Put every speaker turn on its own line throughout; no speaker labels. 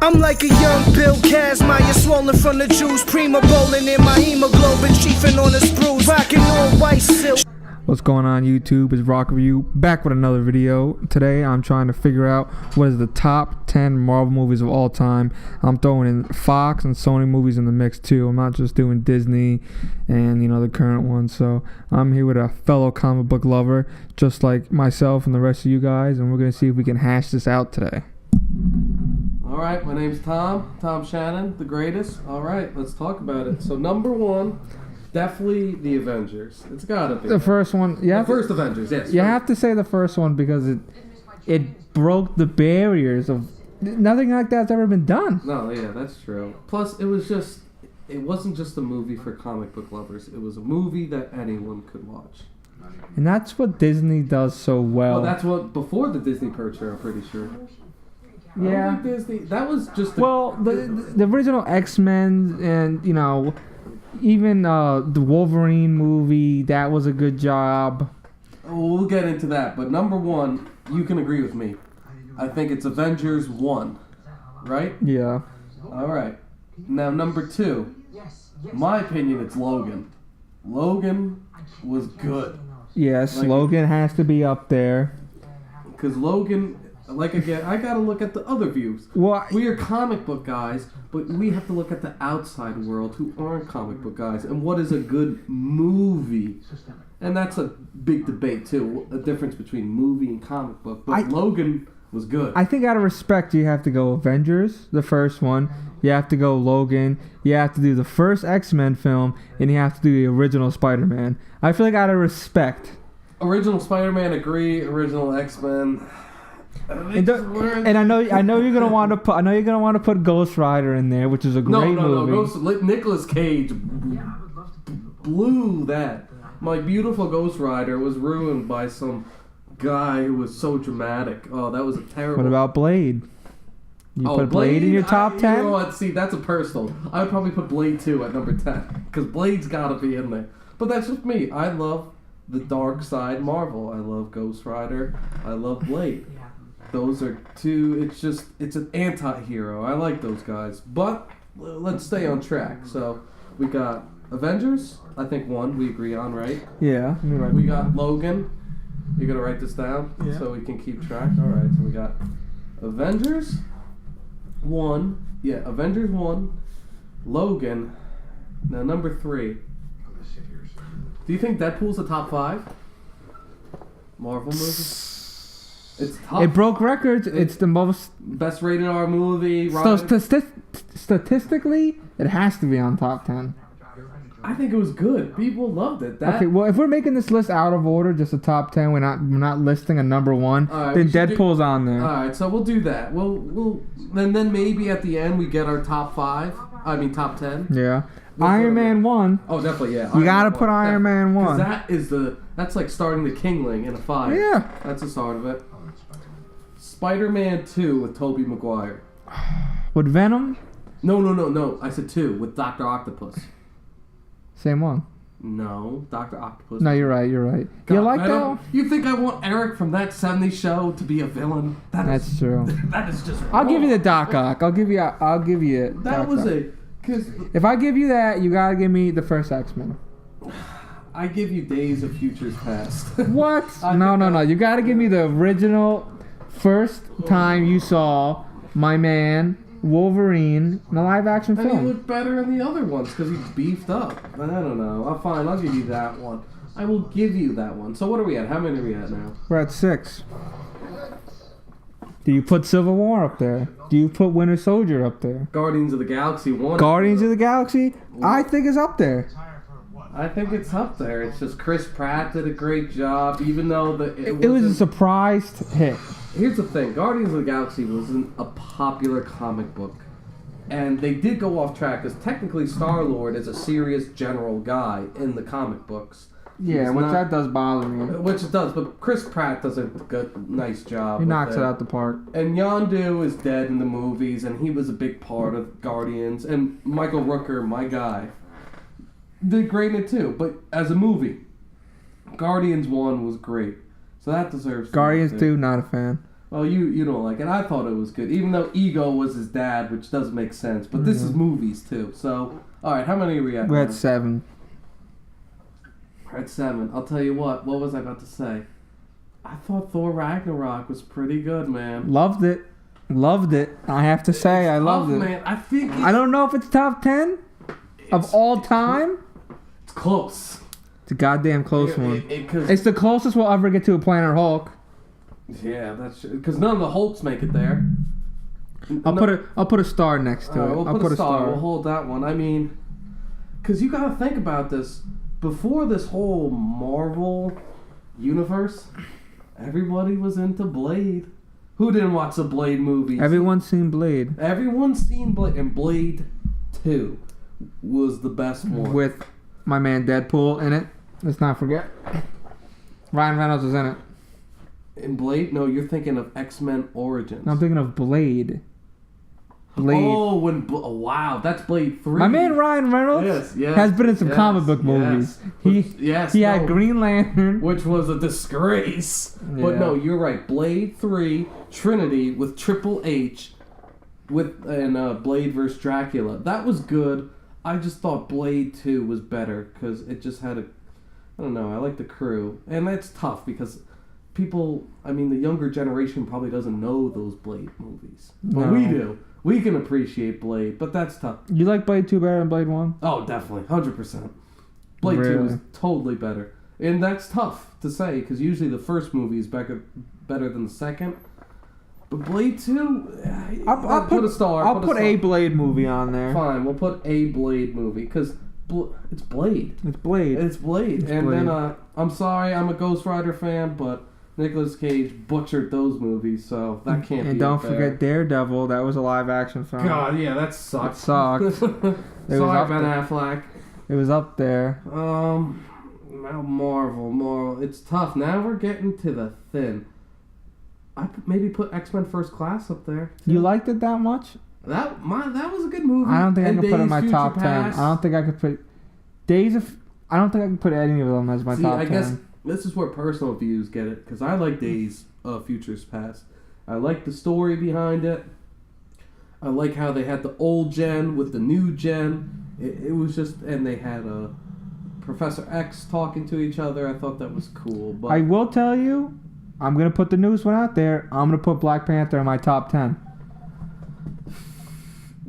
I'm like a young Bill Kazmaier, swollen from the juice, prima bowling in my hemoglobin, chiefing on the spruce, rocking all white silk.
What's going on YouTube? It's Rock Review back with another video. Today I'm trying to figure out what is the top 10 Marvel movies of all time. I'm throwing in Fox and Sony movies in the mix too. I'm not just doing Disney and the current ones. So I'm here with a fellow comic book lover just like myself and the rest of you guys, and we're going to see if we can hash this out today.
Alright, my name's Tom Shannon, the greatest. Alright, let's talk about it. So number one, definitely the Avengers. It's gotta be.
The first one, yeah.
The first Avengers, yes.
You have to say the first one because it broke the barriers of nothing like that's ever been done.
No, yeah, that's true. Plus, it wasn't just a movie for comic book lovers. It was a movie that anyone could watch.
And that's what Disney does so well.
Well, that's what before the Disney purchase, I'm pretty sure.
Yeah.
I don't think Disney. That was just.
The original X-Men and even the Wolverine movie, that was a good job.
We'll get into that, but number one, you can agree with me. I think it's Avengers 1, right?
Yeah.
All right. Now number two, my opinion, it's Logan. Logan was good.
Yes, Logan has to be up there.
Because Logan. Again, I gotta look at the other views.
Well,
we are comic book guys, but we have to look at the outside world who aren't comic book guys. And what is a good movie? And that's a big debate, too. A difference between movie and comic book. But Logan was good.
I think out of respect, you have to go Avengers, the first one. You have to go Logan. You have to do the first X-Men film. And you have to do the original Spider-Man. I feel like out of respect.
Original Spider-Man, agree. Original X-Men...
And I know you're gonna want to put Ghost Rider in there, which is a great movie.
No, Nicolas Cage blew that. My beautiful Ghost Rider was ruined by some guy who was so dramatic. Oh, that was a terrible.
What about Blade? You put Blade in your top 10?
You know what? See, that's a personal. I would probably put Blade 2 at number 10 because Blade's gotta be in there. But that's just me. I love the dark side Marvel. I love Ghost Rider. I love Blade. Those are two, it's an anti-hero. I like those guys. But let's stay on track. So we got Avengers, I think 1 we agree on, right?
Yeah.
We got Logan. You gonna write this down so we can keep track? Alright, so we got Avengers 1. Yeah, Avengers 1. Logan. Now number 3. Do you think Deadpool's the top 5? Marvel movies? It's tough.
It broke records. It's the most
best rated R movie.
So statistically, it has to be on top 10.
I think it was good. People loved it.
Okay, well, if we're making this list out of order, just a top 10, we're not listing a number 1.
Right,
then Deadpool's on there.
All right, so we'll do that. We'll then maybe at the end we get our top 5. I mean top 10.
Yeah. Iron Man 1.
Oh, definitely, yeah.
You gotta put Iron Man 1.
That's like starting the Kingling in a 5.
Yeah.
That's the start of it. Spider-Man 2 with Tobey Maguire.
With Venom?
No. I said 2 with Dr. Octopus.
Same one.
No, Dr. Octopus.
No, you're right.
God,
You like
Venom?
that?
You think I want Eric from that 70s show to be a villain?
That's true.
That is just wrong.
I'll give you the Doc Ock. I'll give you it.
That was
If I give you that, you gotta give me the first X-Men.
I give you Days of Futures Past.
What? No. You gotta give me the original first time you saw my man Wolverine in a live action film.
And he looked better in the other ones because he's beefed up. I don't know. Fine, I'll give you that one. I will give you that one. So what are we at? How many are we at now?
We're at 6. Do you put Civil War up there? Do you put Winter Soldier up there?
Guardians of the Galaxy 1.
Guardians of the Galaxy, I think is up there.
I think it's up there. It's just Chris Pratt did a great job, even though it
was a surprise hit.
Here's the thing. Guardians of the Galaxy wasn't a popular comic book. And they did go off track, because technically Star-Lord is a serious general guy in the comic books.
Yeah, that does bother me.
Which it does, but Chris Pratt does a nice job.
He knocks it out the park.
And Yondu is dead in the movies, and he was a big part of Guardians. And Michael Rooker, my guy, did great in it too. But as a movie, Guardians 1 was great. So that deserves...
Guardians 2, not a fan.
Oh, you don't like it. I thought it was good, even though Ego was his dad, which doesn't make sense. But this is movies too. So, all right, how many are we at?
We're at 7.
We're at 7. I'll tell you what. What was I about to say? I thought Thor Ragnarok was pretty good, man.
Loved it. Loved it. I have to say, I loved it.
Man, I think
I don't know if it's top 10 of all time.
It's close.
It's a goddamn close one.
'Cause-
It's the closest we'll ever get to a Planet Hulk.
yeah, that's because none of the Hulks make it there.
I'll put a star next to it.
We'll
I'll
put a star. We'll hold that one. I mean, because you got to think about this. Before this whole Marvel universe, everybody was into Blade. Who didn't watch the Blade movies?
Everyone's seen Blade.
Everyone's seen Blade, and Blade 2 was the best one.
With my man Deadpool in it. Let's not forget. Ryan Reynolds was in it.
In Blade? No, you're thinking of X-Men Origins.
No, I'm thinking of Blade. Blade.
Oh, wow, that's Blade 3.
My man Ryan Reynolds
Yes,
has been in some comic book movies. He had Green Lantern.
Which was a disgrace.
Yeah.
But no, you're right. Blade 3, Trinity with Triple H, and Blade vs. Dracula. That was good. I just thought Blade 2 was better because it just had I don't know, I like the crew. And that's tough because people, I mean, the younger generation probably doesn't know those Blade movies. But
No.
we do. We can appreciate Blade, but that's tough.
You like Blade 2 better than Blade 1?
Oh, definitely. 100%. Blade 2
Really?
is totally better. And that's tough to say, because usually the first movie is better than the second. But Blade 2,
I'll
put a star.
I'll put a
star.
Blade movie on there.
Fine, we'll put a Blade movie, because it's Blade.
It's Blade.
It's Blade.
It's
and
Blade.
then, I'm sorry, I'm a Ghost Rider fan, but Nicolas Cage butchered those movies, so that can't be
And don't
fair.
forget Daredevil. That was a live action film.
God, yeah, that sucked.
It sucked.
Sorry, Ben Affleck.
It was up there.
Now Marvel. It's tough. Now we're getting to the thin. Maybe put X-Men First Class up there.
You liked it that much?
That was a good movie.
I don't think I
And
could put it in
Days
my
Future
top 10.
Past.
I don't think I could put I don't think I can put any of them as my
See,
top
I
10.
guess this is where personal views get it, because I like Days of Futures Past. I like the story behind it. I like how they had the old gen with the new gen. It was just, and they had Professor X talking to each other. I thought that was cool. But
I will tell you, I'm going to put the newest one out there. I'm going to put Black Panther in my top 10.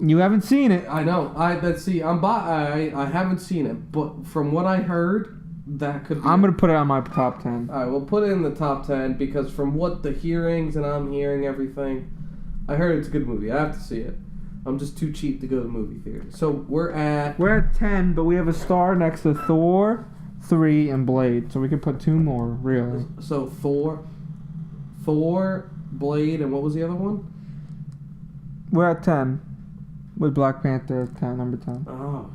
You haven't seen it.
I know. I haven't seen it, but from what I heard, that could be
I'm going to put it on my top 10.
Alright, we'll put it in the top 10 because from what the hearings and I'm hearing everything, I heard it's a good movie. I have to see it. I'm just too cheap to go to the movie theater. So we're at
10, but we have a star next to Thor, 3, and Blade. So we could put 2 more, really.
So Thor, Blade, and what was the other one?
We're at 10 with Black Panther 10, number 10.
Oh.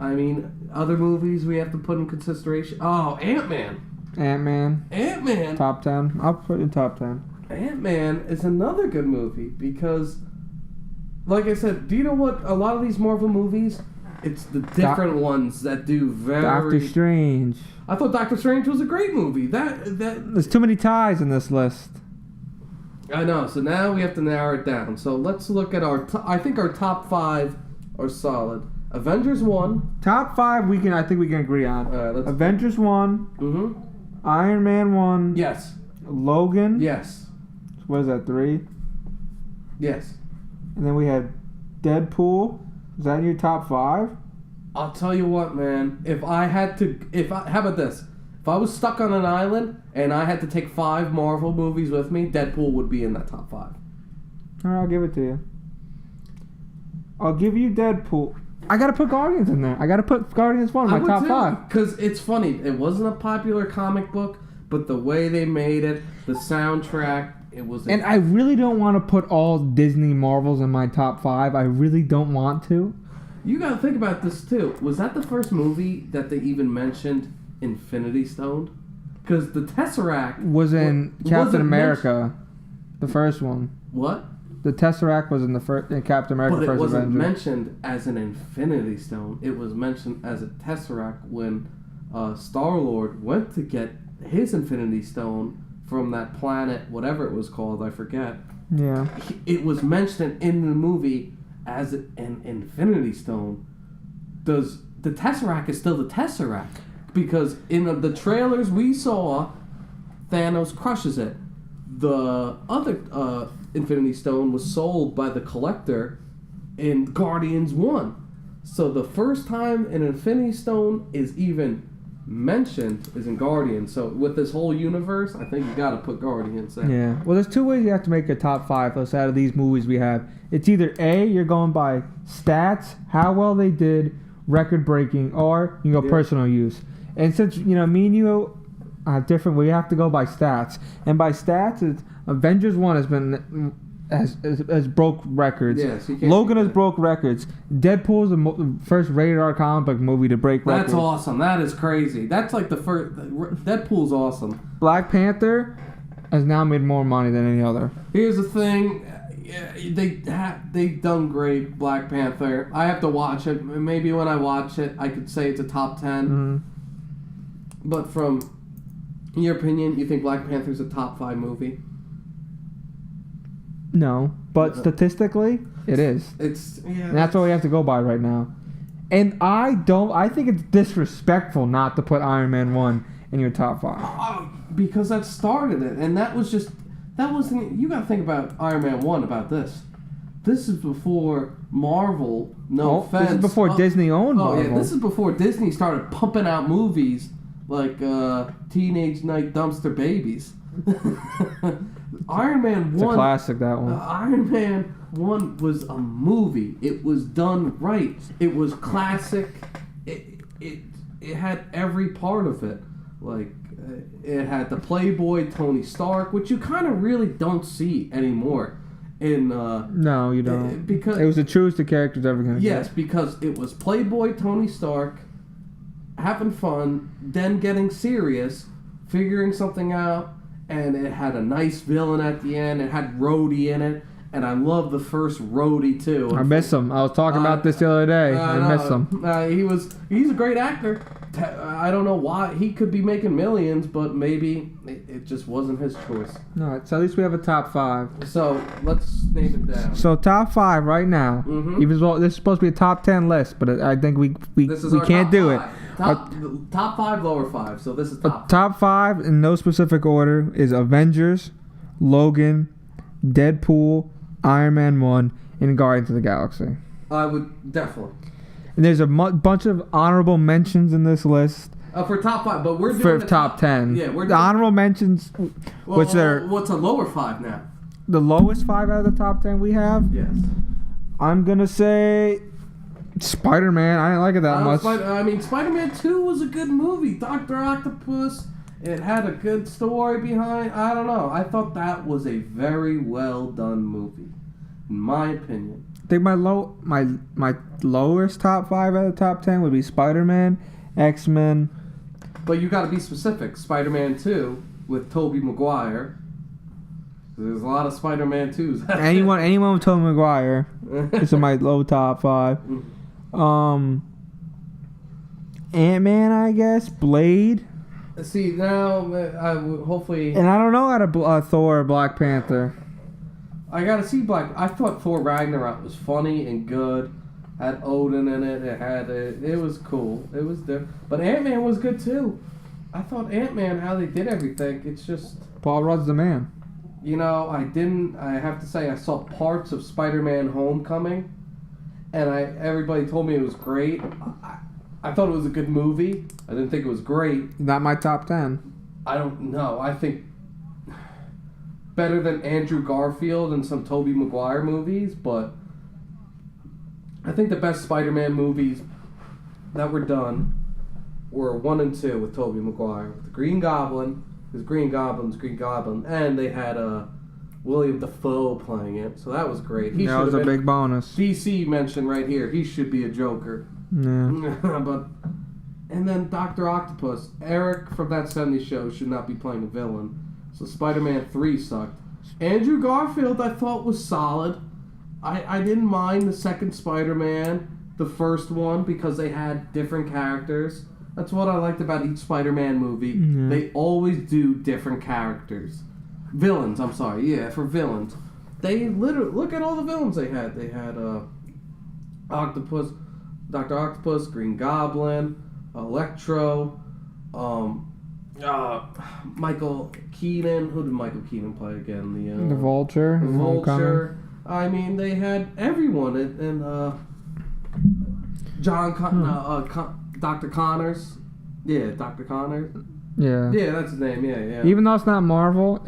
I mean, other movies we have to put in consideration. Oh, Ant-Man.
Ant-Man, top 10. I'll put it in top 10.
Ant-Man is another good movie because, like I said, do you know what? A lot of these Marvel movies, it's the different ones that do very...
Doctor Strange.
I thought Doctor Strange was a great movie.
There's too many ties in this list.
I know. So now we have to narrow it down. So let's look at I think our top 5 are solid. Avengers 1.
Top 5 I think we can agree on. Avengers 1.
Mm-hmm.
Iron Man 1.
Yes.
Logan.
Yes.
What is that, 3?
Yes.
And then we had Deadpool. Is that in your top 5?
I'll tell you what, man. How about this? If I was stuck on an island and I had to take 5 Marvel movies with me, Deadpool would be in that top 5.
Alright, I'll give it to you. I'll give you Deadpool. I gotta put Guardians in there. I gotta put Guardians 1 in my top 5.
Because it's funny. It wasn't a popular comic book, but the way they made it, the soundtrack, it was...
And I really don't want to put all Disney Marvels in my top 5. I really don't want to.
You gotta think about this, too. Was that the first movie that they even mentioned Infinity Stone? Because the Tesseract...
Was in Captain America. The first one.
What?
The Tesseract was in Captain America
But
First
it wasn't
Avenger.
mentioned as an Infinity Stone. It was mentioned as a Tesseract when Star-Lord went to get his Infinity Stone from that planet, whatever it was called, I forget.
Yeah.
It was mentioned in the movie as an Infinity Stone. The Tesseract is still the Tesseract, because in the trailers we saw, Thanos crushes it. The other Infinity Stone was sold by the Collector in Guardians 1. So the first time an Infinity Stone is even mentioned is in Guardians. So with this whole universe, I think you got to put Guardians in.
Yeah. Well, there's two ways you have to make a top 5 list out of these movies we have. It's either A, you're going by stats, how well they did, record breaking, or you go personal use. And since me and you have different, we have to go by stats. And by stats, it's Avengers 1 has broke records.
Yes, you can't
Logan has broke records. Deadpool's the first rated R comic book movie to break records.
That's awesome. That is crazy. That's like the first. Deadpool's awesome.
Black Panther has now made more money than any other.
Here's the thing. They've done great, Black Panther. I have to watch it. Maybe when I watch it, I could say it's a top 10.
Mm-hmm.
But from your opinion, you think Black Panther's a top 5 movie?
No, but statistically, it is. And that's what we have to go by right now. And I think it's disrespectful not to put Iron Man 1 in your top 5.
Because that started it, and that wasn't. You got to think about Iron Man 1 about this. This is before Marvel. No offense.
This is before Disney owned Marvel.
Oh yeah, this is before Disney started pumping out movies like Teenage Night Dumpster Babies. Iron Man 1.
It's a classic, that one.
Iron Man 1 was a movie. It was done right. It was classic. It had every part of it. Like, it had the Playboy Tony Stark, which you kind of really don't see anymore.
No, you don't.
Because
it was the truest the character's ever going to
Yes, because it was Playboy Tony Stark having fun, then getting serious, figuring something out, and it had a nice villain at the end. It had Rhodey in it, and I love the first Rhodey too.
I miss him. I was talking about this the other day. I miss him.
He's a great actor. I don't know why. He could be making millions, but maybe it just wasn't his choice.
No, so at least we have a top 5.
So let's name it down.
So top 5 right now.
Mm-hmm.
Even though this is supposed to be a top 10 list, but I think we can't do it.
Top 5, lower 5. So this is top.
Top 5 in no specific order is Avengers, Logan, Deadpool, Iron Man 1, and Guardians of the Galaxy.
I would definitely.
And there's a bunch of honorable mentions in this list.
For top 5, but we're doing
for
the
top 10.
Yeah, we're
the honorable mentions.
What's a lower 5 now?
The lowest 5 out of the top 10 we have.
Yes.
I'm gonna say Spider-Man. I didn't like it that much.
Spider-Man 2 was a good movie. Dr. Octopus. It had a good story behind. I don't know. I thought that was a very well done movie, in my opinion.
I think my lowest top 5 out of the top 10 would be Spider-Man, X-Men.
But you got to be specific. Spider-Man 2 with Tobey Maguire. There's a lot of Spider-Man 2s.
anyone with Tobey Maguire is in my low top 5. Ant-Man, I guess. Blade.
See, now I would hopefully.
And I don't know out of Thor or Black Panther.
I gotta see I thought Thor Ragnarok was funny and good. Had Odin in it. It was cool. It was different. But Ant-Man was good too. I thought Ant-Man, how they did everything. It's just.
Paul Rudd's the man.
I have to say I saw parts of Spider-Man Homecoming, and everybody told me it was great. I thought it was a good movie. I didn't think it was great.
Not my top 10.
I don't know. I think better than Andrew Garfield and some Tobey Maguire movies, but I think the best Spider-Man movies that were done were 1 and 2 with Tobey Maguire. The Green Goblin, because Green Goblin's Green Goblin, and they had William Dafoe playing it, so that was great.
That was a big bonus.
DC mentioned right here, he should be a Joker.
Yeah.
And then Dr. Octopus, Eric from That 70s Show should not be playing a villain. So Spider-Man 3 sucked. Andrew Garfield I thought was solid. I didn't mind the second Spider-Man, the first one, because they had different characters. That's what I liked about each Spider-Man movie.
Yeah.
They always do different characters. Villains, I'm sorry. Yeah, for villains. They literally... Look at all the villains they had. They had Octopus, Dr. Octopus, Green Goblin, Electro, Michael Keaton. Who did Michael Keaton play again?
The Vulture.
The Vulture. I mean, they had everyone. And Dr. Connors. Yeah, Dr. Connors.
Yeah.
Yeah, that's his name. Yeah.
Even though it's not Marvel,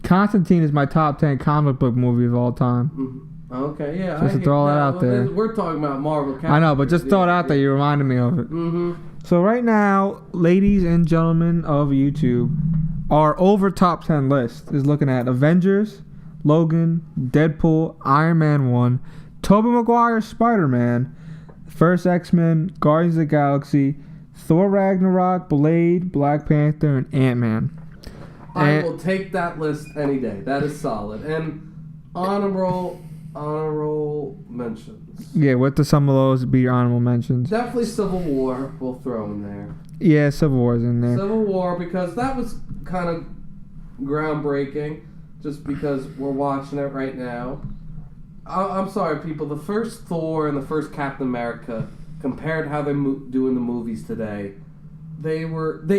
Constantine is my top 10 comic book movie of all time.
Mm-hmm. Okay, yeah.
Just to throw that out there.
We're talking about Marvel characters.
I know, but just throw it out there. You reminded me of it.
Mm-hmm.
So right now, ladies and gentlemen of YouTube, our over top 10 list is looking at Avengers, Logan, Deadpool, Iron Man 1, Tobey Maguire, Spider-Man, First X-Men, Guardians of the Galaxy, Thor Ragnarok, Blade, Black Panther, and Ant-Man.
I will take that list any day. That is solid. And honorable mentions.
Yeah, what do some of those be your honorable mentions?
Definitely Civil War we'll throw in there.
Yeah, Civil War's in there.
Civil War, because that was kind of groundbreaking, just because we're watching it right now. I'm sorry, people. The first Thor and the first Captain America, compared how they're doing the movies today, they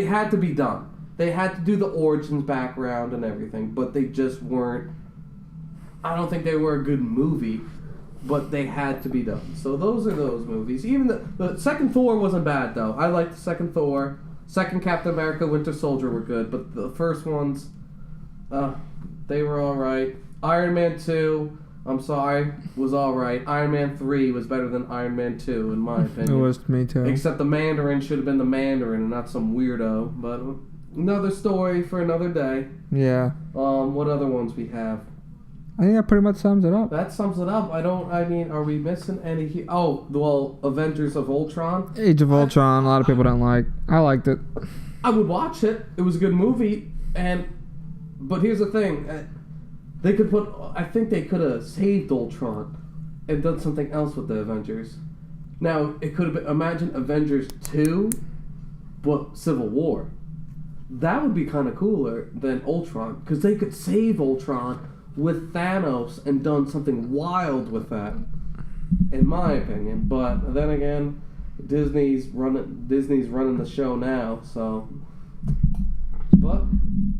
had to be done. They had to do the origins background and everything, but they just weren't. I don't think they were a good movie, but they had to be done. So those are those movies. Even the second Thor wasn't bad, though. I liked the second Thor. Second Captain America, Winter Soldier were good, but the first ones, they were all right. Iron Man 2, I'm sorry, was all right. Iron Man 3 was better than Iron Man 2, in my opinion.
It was to me, too.
Except the Mandarin should have been the Mandarin and not some weirdo. But another story for another day.
Yeah.
What other ones we have?
I think that pretty much sums it up.
That sums it up. I mean, are we missing any? Oh, well, Avengers of Ultron.
Age of Ultron, a lot of people don't like. I liked it.
I would watch it. It was a good movie. But here's the thing. I think they could have saved Ultron and done something else with the Avengers. Now, it could have been, imagine Avengers 2, but Civil War. That would be kind of cooler than Ultron, because they could save Ultron with Thanos and done something wild with that, in my opinion. But then again, Disney's running the show now, so. But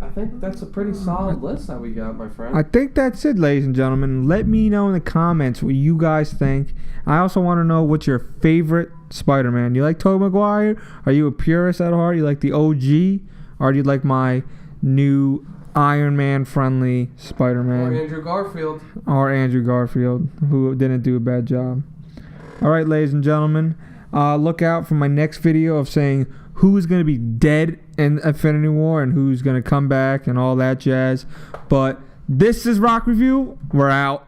I think that's a pretty solid list that we got, my friend.
I think that's it, ladies and gentlemen. Let me know in the comments what you guys think. I also want to know what's your favorite Spider-Man. You like Tobey Maguire? Are you a purist at heart? You like the OG? Or do you like my new Iron Man friendly Spider-Man? Or Andrew Garfield, who didn't do a bad job. All right, ladies and gentlemen. Look out for my next video of saying who's going to be dead in Infinity War and who's going to come back and all that jazz. But this is Rock Review. We're out.